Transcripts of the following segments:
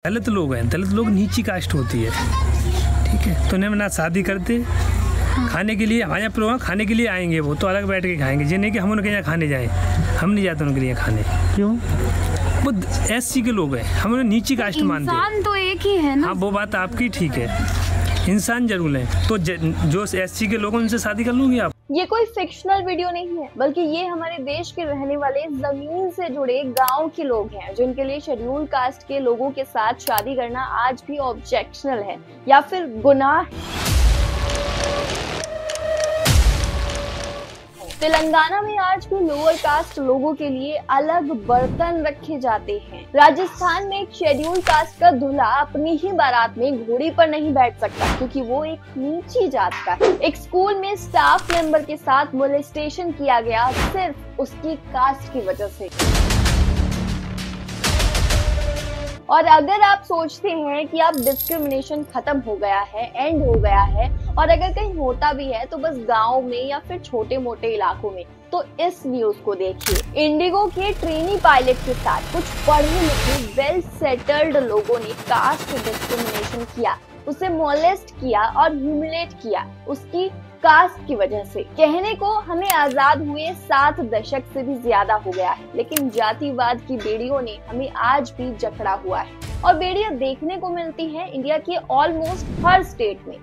दलित लोग हैं, दलित लोग नीची कास्ट होती है, ठीक है। तो उन्हें ना शादी करते, खाने के लिए हमारे यहाँ प्रोग्राम खाने के लिए आएंगे, वो तो अलग बैठ के खाएंगे। ये नहीं कि हम उनके यहाँ खाने जाएं, हम नहीं जाते उनके यहाँ खाने। क्यों? वो एससी के लोग हैं, हम उन्हें नीची कास्ट मानते हैं। इंसान तो एक ही है ना। हाँ, वो बात आपकी ठीक है, इंसान जरूर है। तो जो एससी के लोग हैं उनसे शादी कर लूँगी आप। ये कोई फिक्शनल वीडियो नहीं है, बल्कि ये हमारे देश के रहने वाले जमीन से जुड़े गांव के लोग हैं, जिनके लिए शेड्यूल कास्ट के लोगों के साथ शादी करना आज भी ऑब्जेक्शनल है या फिर गुनाह है। तेलंगाना में आज भी लोअर कास्ट लोगों के लिए अलग बर्तन रखे जाते हैं। राजस्थान में एक शेड्यूल कास्ट का दूल्हा अपनी ही बारात में घोड़ी पर नहीं बैठ सकता, क्योंकि वो एक नीची जात का है। एक स्कूल में स्टाफ मेंबर के साथ मोलेस्टेशन किया गया सिर्फ उसकी कास्ट की वजह से। और अगर आप सोचते हैं कि अब डिस्क्रिमिनेशन खत्म हो गया है, एंड हो गया है, और अगर कहीं होता भी है तो बस गांव में या फिर छोटे मोटे इलाकों में, तो इस न्यूज को देखिए। इंडिगो के ट्रेनी पायलट के साथ कुछ पढ़े लिखे वेल सेटल्ड लोगों ने कास्ट डिस्क्रिमिनेशन किया, उसे मोलेस्ट किया और ह्यूमिलेट किया उसकी कास्ट की वजह से। कहने को हमें आजाद हुए 7 दशक से भी ज्यादा हो गया है, लेकिन जातिवाद की बेड़ियों ने हमें आज भी जकड़ा हुआ है, और बेड़ियां देखने को मिलती है इंडिया के ऑलमोस्ट हर स्टेट में।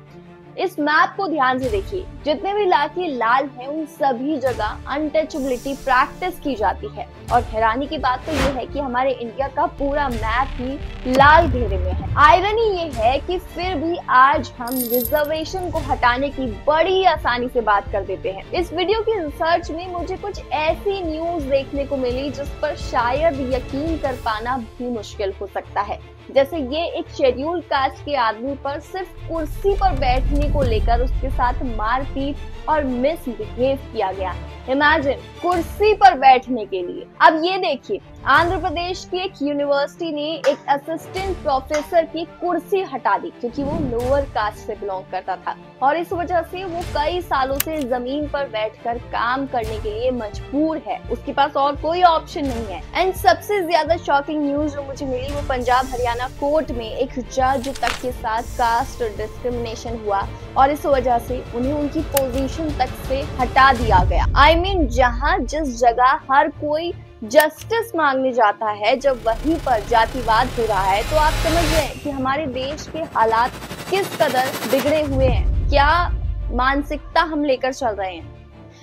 इस मैप को ध्यान से देखिए, जितने भी इलाके लाल हैं उन सभी जगह अनटचेबिलिटी प्रैक्टिस की जाती है। और हैरानी की बात तो ये है कि हमारे इंडिया का पूरा मैप ही लाल घेरे में है। आयरनी ये है कि फिर भी आज हम रिजर्वेशन को हटाने की बड़ी आसानी से बात कर देते हैं। इस वीडियो की रिसर्च में मुझे कुछ ऐसी न्यूज देखने को मिली जिस पर शायद यकीन कर पाना भी मुश्किल हो सकता है। जैसे ये एक शेड्यूल कास्ट के आदमी पर सिर्फ कुर्सी पर बैठने को लेकर उसके साथ मारपीट और मिसबिहेव किया गया। इमेजिन, कुर्सी पर बैठने के लिए। अब ये देखिए, आंध्र प्रदेश की एक यूनिवर्सिटी ने एक असिस्टेंट प्रोफेसर की कुर्सी हटा दी क्योंकि वो लोअर कास्ट से बिलोंग करता था, और इस वजह से वो कई सालों से जमीन पर बैठकर काम करने के लिए मजबूर है। उसके पास और कोई ऑप्शन नहीं है। एंड सबसे ज्यादा शॉकिंग न्यूज जो मुझे मिली वो पंजाब हरियाणा कोर्ट में एक जज तक के साथ कास्ट डिस्क्रिमिनेशन हुआ, और इस वजह से उन्हें उनकी पोजीशन तक से हटा दिया गया। आई मीन, जहाँ जिस जगह हर कोई जस्टिस मांगने जाता है, जब वहीं पर जातिवाद हो रहा है, तो आप समझ रहे हैं कि हमारे देश के हालात किस कदर बिगड़े हुए हैं, क्या मानसिकता हम लेकर चल रहे हैं।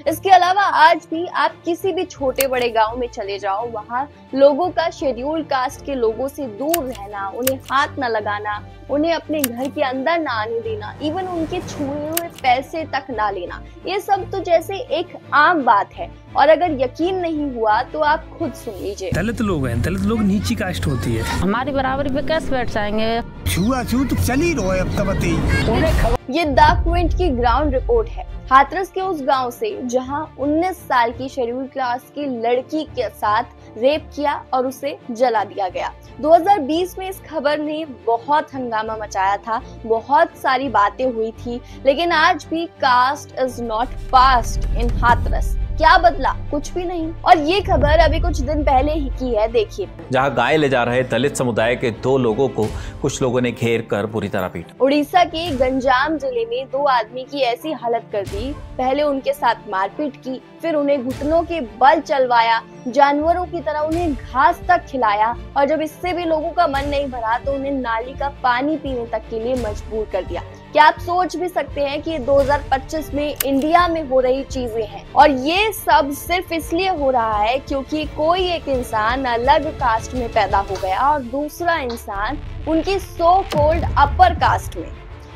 इसके अलावा आज भी आप किसी भी छोटे बड़े गांव में चले जाओ, वहाँ लोगों का शेड्यूल कास्ट के लोगों से दूर रहना, उन्हें हाथ न लगाना, उन्हें अपने घर के अंदर ना आने देना, इवन उनके छुए हुए पैसे तक ना लेना, ये सब तो जैसे एक आम बात है। और अगर यकीन नहीं हुआ तो आप खुद सुन लीजिए। दलित लोग हैं, दलित लोग नीची कास्ट होती है। हमारी बराबरी पे कैसे बैठ जाएंगे? छुआछूत चल ही रहा है अब तक। ये द क्विंट की ग्राउंड रिपोर्ट है, हाथरस के उस गांव से जहां 19 साल की शेड्यूल क्लास की लड़की के साथ रेप किया और उसे जला दिया गया। 2020 में इस खबर ने बहुत हंगामा मचाया था, बहुत सारी बातें हुई थी, लेकिन आज भी कास्ट इज नॉट पास्ट इन हाथरस। क्या बदला? कुछ भी नहीं। और ये खबर अभी कुछ दिन पहले ही की है, देखिए। जहां गाय ले जा रहे दलित समुदाय के 2 लोगों को कुछ लोगों ने घेर कर बुरी तरह पीटा। उड़ीसा के गंजाम जिले में 2 आदमी की ऐसी हालत कर दी, पहले उनके साथ मारपीट की, फिर उन्हें घुटनों के बल चलवाया, जानवरों की तरह उन्हें घास तक खिलाया, और जब इससे भी लोगों का मन नहीं भरा तो उन्हें नाली का पानी पीने तक के लिए मजबूर कर दिया। क्या आप सोच भी सकते हैं कि 2025 में इंडिया में हो रही चीजें हैं, और ये सब सिर्फ इसलिए हो रहा है क्योंकि कोई एक इंसान अलग कास्ट में पैदा हो गया और दूसरा इंसान उनकी सो कॉल्ड अपर कास्ट में।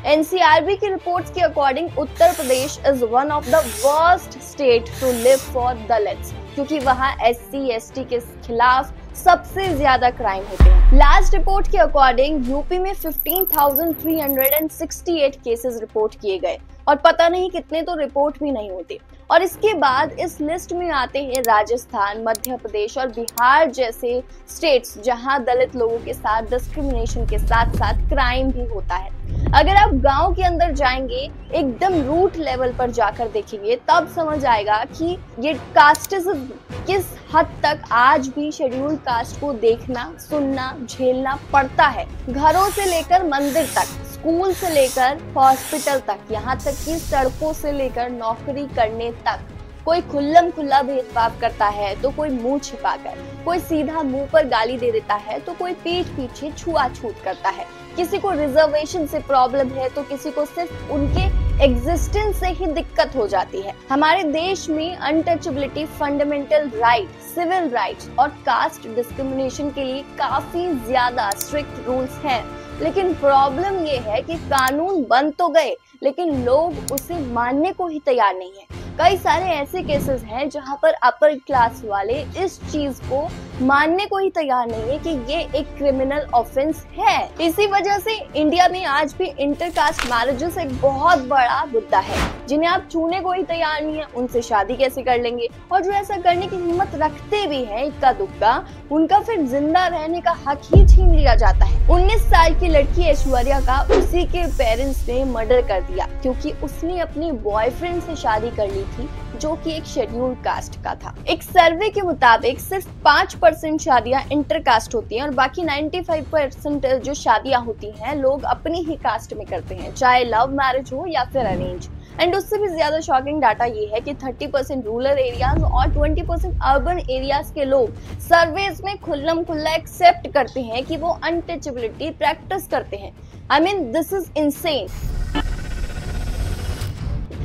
NCRB की रिपोर्ट्स के according Uttar Pradesh is one of the worst state to live for Dalits, क्योंकि वहाँ SC/ST के खिलाफ सबसे ज्यादा क्राइम होते हैं। लास्ट रिपोर्ट के अकॉर्डिंग यूपी में 15,368 केसेस रिपोर्ट किए गए, और पता नहीं कितने तो रिपोर्ट भी नहीं होते। और इसके बाद इस लिस्ट में आते हैं राजस्थान, मध्य प्रदेश और बिहार जैसे स्टेट्स जहां दलित लोगों के साथ डिस्क्रिमिनेशन के साथ साथ क्राइम भी होता है। अगर आप गांव के अंदर जाएंगे, एकदम रूट लेवल पर जाकर देखेंगे, तब समझ आएगा कि ये कास्टिज्म किस हद तक आज भी शेड्यूल कास्ट को देखना, सुनना, झेलना पड़ता है। घरों से लेकर मंदिर तक, स्कूल से लेकर हॉस्पिटल तक, यहाँ तक कि सड़कों से लेकर नौकरी करने तक कोई खुल्लम खुल्ला भेदभाव करता है तो कोई मुंह छिपाकर, कोई सीधा मुंह पर गाली दे देता है तो कोई पीठ पीछे छुआछूत करता है। किसी को रिजर्वेशन से प्रॉब्लम है तो किसी को सिर्फ उनके एग्जिस्टेंस से ही दिक्कत हो जाती है। हमारे देश में untouchability, fundamental right, civil rights और कास्ट डिस्क्रिमिनेशन के लिए काफी ज्यादा स्ट्रिक्ट रूल्स हैं, लेकिन प्रॉब्लम ये है कि कानून बन तो गए लेकिन लोग उसे मानने को ही तैयार नहीं है। कई सारे ऐसे केसेस हैं जहां पर अपर क्लास वाले इस चीज को मानने को ही तैयार नहीं है कि ये एक क्रिमिनल ऑफेंस है। इसी वजह से इंडिया में आज भी इंटरकास्ट मैरिजेस एक बहुत बड़ा मुद्दा है। जिन्हें आप छूने को ही तैयार नहीं है, उनसे शादी कैसे कर लेंगे, और जो ऐसा करने की हिम्मत रखते भी हैं इक्का दुक्का, उनका फिर जिंदा रहने का हक ही छीन लिया जाता है। 19 साल की लड़की ऐश्वर्या का उसी के पेरेंट्स ने मर्डर कर दिया क्योंकि उसने अपने बॉयफ्रेंड से शादी कर ली थी जो कि एक शेड्यूल कास्ट का था। एक सर्वे के मुताबिक सिर्फ 5% शादियां इंटरकास्ट होती हैं और बाकी 95% जो शादियां होती हैं लोग अपनी ही कास्ट में करते हैं, चाहे लव मैरिज हो या फिर अरेंज। एंड उससे भी ज्यादा शॉकिंग डाटा ये है कि 30% रूरल एरियाज और 20% अर्बन एरियाज के लोग सर्वेज में खुल्लम खुल्ला एक्सेप्ट करते हैं कि वो अनटचेबिलिटी प्रैक्टिस करते हैं। I mean this is insane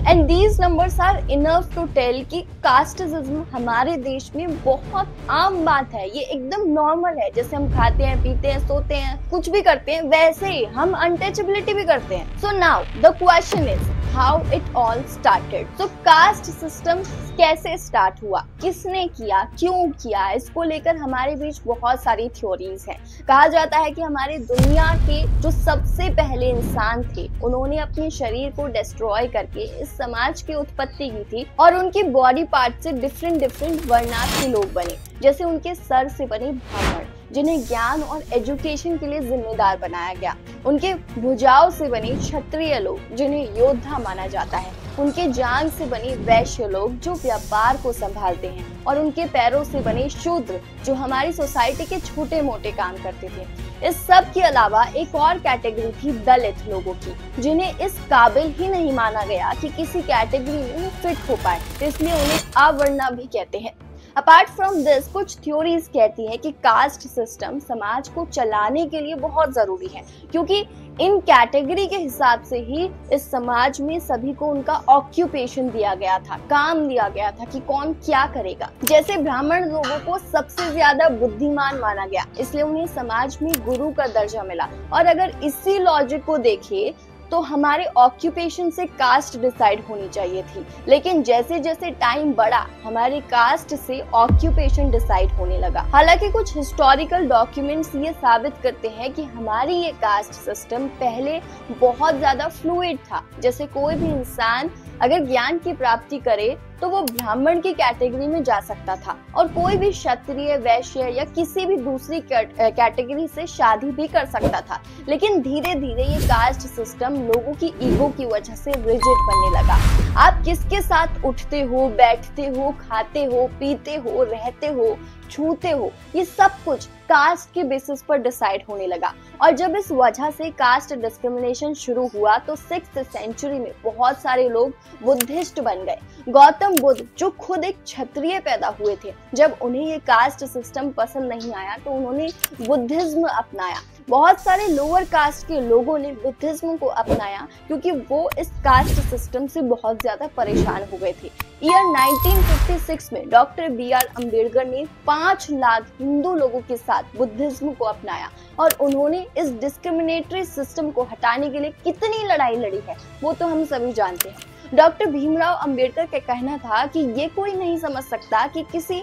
and these numbers are enough to tell कि कास्टिज्म हमारे देश में बहुत आम बात है। ये एकदम नॉर्मल है। जैसे हम खाते हैं, पीते हैं, सोते हैं, कुछ भी करते हैं, वैसे ही हम अनटचेबिलिटी भी करते हैं। So now the question is how it all started. तो कास्ट सिस्टम कैसे स्टार्ट हुआ, किसने किया, क्यों किया, इसको लेकर हमारे बीच बहुत सारी थ्योरीज हैं। कहा जाता है कि हमारे दुनिया के जो सबसे पहले इंसान थे उन्होंने अपने शरीर को डिस्ट्रॉय करके इस समाज की उत्पत्ति की थी और उनकी बॉडी पार्ट से डिफरेंट वर्णात के लोग बने। जैसे उनके सर से बने ब्राह्मण जिन्हें ज्ञान और एजुकेशन के लिए जिम्मेदार बनाया गया, उनके भुजाओं से बने क्षत्रिय लोग जिन्हें योद्धा माना जाता है, उनके जांग से बने वैश्य लोग जो व्यापार को संभालते हैं, और उनके पैरों से बने शूद्र जो हमारी सोसाइटी के छोटे मोटे काम करते थे। इस सब के अलावा एक और कैटेगरी थी दलित लोगों की, जिन्हें इस काबिल ही नहीं माना गया कि किसी कैटेगरी में फिट हो पाए, इसलिए उन्हें अवर्णा भी कहते हैं। अपार्ट फ्रॉम दिस, कुछ थ्योरीज कहती हैं कि कास्ट सिस्टम समाज को चलाने के लिए बहुत जरूरी है, क्योंकि इन कैटेगरी के हिसाब से ही इस समाज में सभी को उनका ऑक्यूपेशन दिया गया था, काम दिया गया था कि कौन क्या करेगा। जैसे ब्राह्मण लोगों को सबसे ज्यादा बुद्धिमान माना गया, इसलिए उन्हें समाज में गुरु का दर्जा मिला। और अगर इसी लॉजिक को देखें तो हमारे ऑक्यूपेशन से कास्ट डिसाइड होनी चाहिए थी, लेकिन जैसे जैसे टाइम बढ़ा हमारे कास्ट से ऑक्यूपेशन डिसाइड होने लगा। हालांकि कुछ हिस्टोरिकल डॉक्यूमेंट्स ये साबित करते हैं कि हमारी ये कास्ट सिस्टम पहले बहुत ज्यादा फ्लूइड था। जैसे कोई भी इंसान अगर ज्ञान की प्राप्ति करे तो वो ब्राह्मण की कैटेगरी में जा सकता था और कोई भी क्षत्रिय, वैश्य या किसी भी दूसरी कैटेगरी से शादी भी कर सकता था। लेकिन धीरे धीरे ये कास्ट सिस्टम लोगों की ईगो की वजह से रिजिड बनने लगा। आप किसके साथ उठते हो, बैठते हो, खाते हो, पीते हो, रहते हो, छूते हो, ये सब कुछ कास्ट के बेसिस पर डिसाइड होने लगा। और जब इस वजह से कास्ट डिस्क्रिमिनेशन शुरू हुआ तो 6th सेंचुरी में बहुत सारे लोग बुद्धिस्ट बन गए। गौतम बुद्ध जो खुद एक क्षत्रिय पैदा हुए थे, जब उन्हें ये कास्ट सिस्टम पसंद नहीं आया तो उन्होंने बुद्धिज्म अपनाया। बहुत सारे लोअर कास्ट के लोगों ने बुद्धिज्म को अपनाया क्योंकि वो इस कास्ट सिस्टम से बहुत ज्यादा परेशान हो गए थे। ईयर 1956 में डॉक्टर BR अम्बेडकर ने 5 लाख हिंदू लोगों के साथ बुद्धिज्म को अपनाया और उन्होंने इस डिस्क्रिमिनेटरी सिस्टम को हटाने के लिए कितनी लड़ाई लड़ी है वो तो हम सभी जानते हैं। डॉक्टर भीमराव अंबेडकर का कहना था कि ये कोई नहीं समझ सकता कि किसी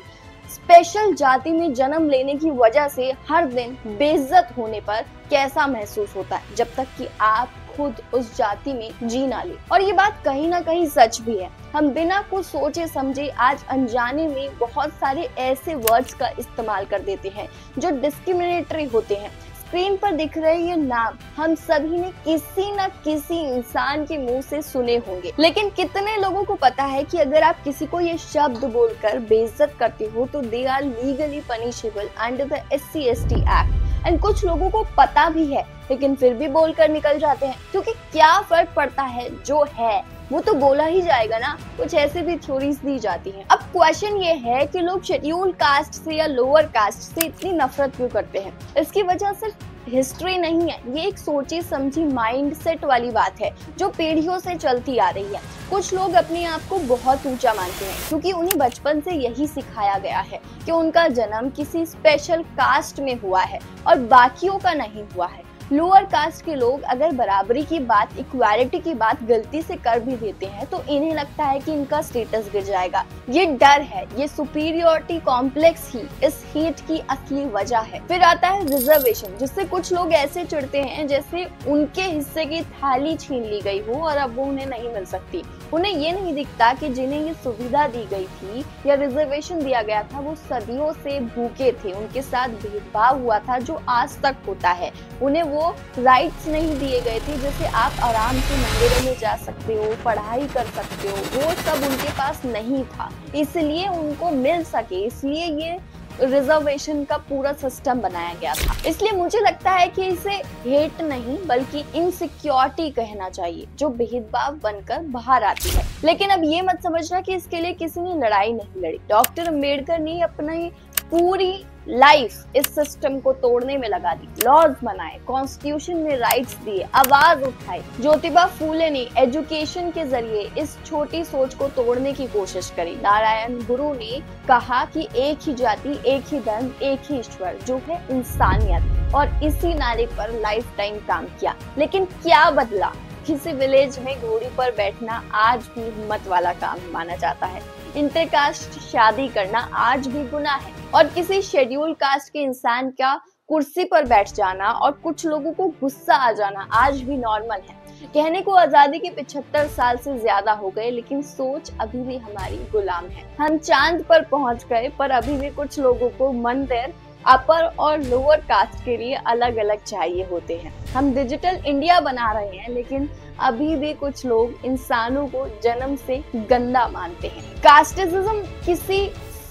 स्पेशल जाति में जन्म लेने की वजह से हर दिन बेइज्जत होने पर कैसा महसूस होता है जब तक कि आप खुद उस जाति में जी ना ले। और ये बात कहीं ना कहीं सच भी है। हम बिना कुछ सोचे समझे आज अनजाने में बहुत सारे ऐसे वर्ड्स का इस्तेमाल कर देते हैं जो डिस्क्रिमिनेटरी होते हैं। स्क्रीन पर दिख रहे ये नाम हम सभी ने किसी न किसी इंसान के मुंह से सुने होंगे, लेकिन कितने लोगों को पता है कि अगर आप किसी को ये शब्द बोलकर बेइज्जत करते हो तो they are legally punishable under the SC/ST act. And कुछ लोगों को पता भी है लेकिन फिर भी बोलकर निकल जाते हैं, क्योंकि क्या फर्क पड़ता है, जो है वो तो बोला ही जाएगा ना। कुछ ऐसे भी थ्योरीज दी जाती हैं। अब क्वेश्चन ये है कि लोग शेड्यूल कास्ट से या लोअर कास्ट से इतनी नफरत क्यों करते हैं। इसकी वजह सिर्फ हिस्ट्री नहीं है, ये एक सोची समझी माइंडसेट वाली बात है जो पीढ़ियों से चलती आ रही है। कुछ लोग अपने आप को बहुत ऊंचा मानते हैं क्योंकि उन्हें बचपन से यही सिखाया गया है कि उनका जन्म किसी स्पेशल कास्ट में हुआ है और बाकियों का नहीं हुआ है। लोअर कास्ट के लोग अगर बराबरी की बात, इक्वालिटी की बात गलती से कर भी देते हैं तो इन्हें लगता है कि इनका स्टेटस गिर जाएगा। ये डर है, ये सुपीरियोरिटी कॉम्प्लेक्स ही इस हेट की असली वजह है। फिर आता है रिजर्वेशन, जिससे कुछ लोग ऐसे चिढ़ते हैं जैसे उनके हिस्से की थाली छीन ली गई हो और अब वो उन्हें नहीं मिल सकती। उन्हें ये नहीं दिखता कि जिन्हें ये सुविधा दी गई थी या रिजर्वेशन दिया गया था वो सदियों से भूखे थे, उनके साथ भेदभाव हुआ था जो आज तक होता है। उन्हें वो राइट्स नहीं दिए गए थे जैसे आप आराम से मंदिरों में जा सकते हो, पढ़ाई कर सकते हो, वो सब उनके पास नहीं था, इसलिए उनको मिल सके, इसलिए ये रिजर्वेशन का पूरा सिस्टम बनाया गया था। इसलिए मुझे लगता है कि इसे हेट नहीं बल्कि इनसिक्योरिटी कहना चाहिए जो भेदभाव बनकर बाहर आती है। लेकिन अब ये मत समझना कि इसके लिए किसी ने लड़ाई नहीं लड़ी। डॉक्टर अम्बेडकर ने अपनी पूरी लाइफ इस सिस्टम को तोड़ने में लगा दी, लॉज बनाए, कॉन्स्टिट्यूशन में राइट्स दिए, आवाज उठाई। ज्योतिबा फूले ने एजुकेशन के जरिए इस छोटी सोच को तोड़ने की कोशिश करी। नारायण गुरु ने कहा कि एक ही जाति, एक ही धर्म, एक ही ईश्वर, जो है इंसानियत, और इसी नारे पर लाइफ टाइम काम किया। लेकिन क्या बदला? किसी विलेज में घोड़ी पर बैठना आज भी हिम्मत वाला काम माना जाता है। इंटरकास्ट शादी करना आज भी गुनाह है और किसी शेड्यूल कास्ट के इंसान का कुर्सी पर बैठ जाना और कुछ लोगों को गुस्सा आ जाना आज भी नॉर्मल है। कहने को आजादी के 75 साल से ज्यादा हो गए लेकिन सोच अभी भी हमारी गुलाम है। हम चांद पर पहुंच गए पर अभी भी कुछ लोगों को मंदिर अपर और लोअर कास्ट के लिए अलग अलग चाहिए होते हैं। हम डिजिटल इंडिया बना रहे हैं लेकिन अभी भी कुछ लोग इंसानों को जन्म से गंदा मानते हैं। कास्टिज्म किसी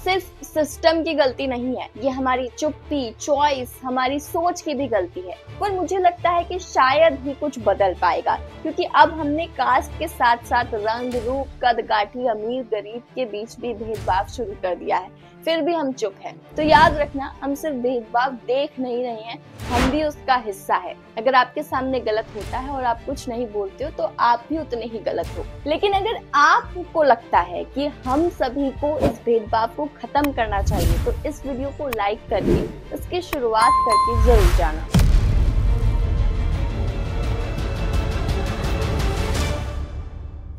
सिर्फ सिस्टम की गलती नहीं है, ये हमारी चुप्पी, चॉइस, हमारी सोच की भी गलती है। पर मुझे लगता है कि शायद ही कुछ बदल पाएगा क्योंकि अब हमने कास्ट के साथ साथ रंग, रूप, कद काठी, अमीर गरीब के बीच भी भेदभाव शुरू कर दिया है, फिर भी हम चुप हैं। तो याद रखना, हम सिर्फ भेदभाव देख नहीं रहे हैं, हम भी उसका हिस्सा है। अगर आपके सामने गलत होता है और आप कुछ नहीं बोलते हो तो आप भी उतने ही गलत हो। लेकिन अगर आपको लगता है कि हम सभी को इस भेदभाव को खत्म करना चाहिए तो इस वीडियो को लाइक करके इसकी शुरुआत करके जरूर जाना।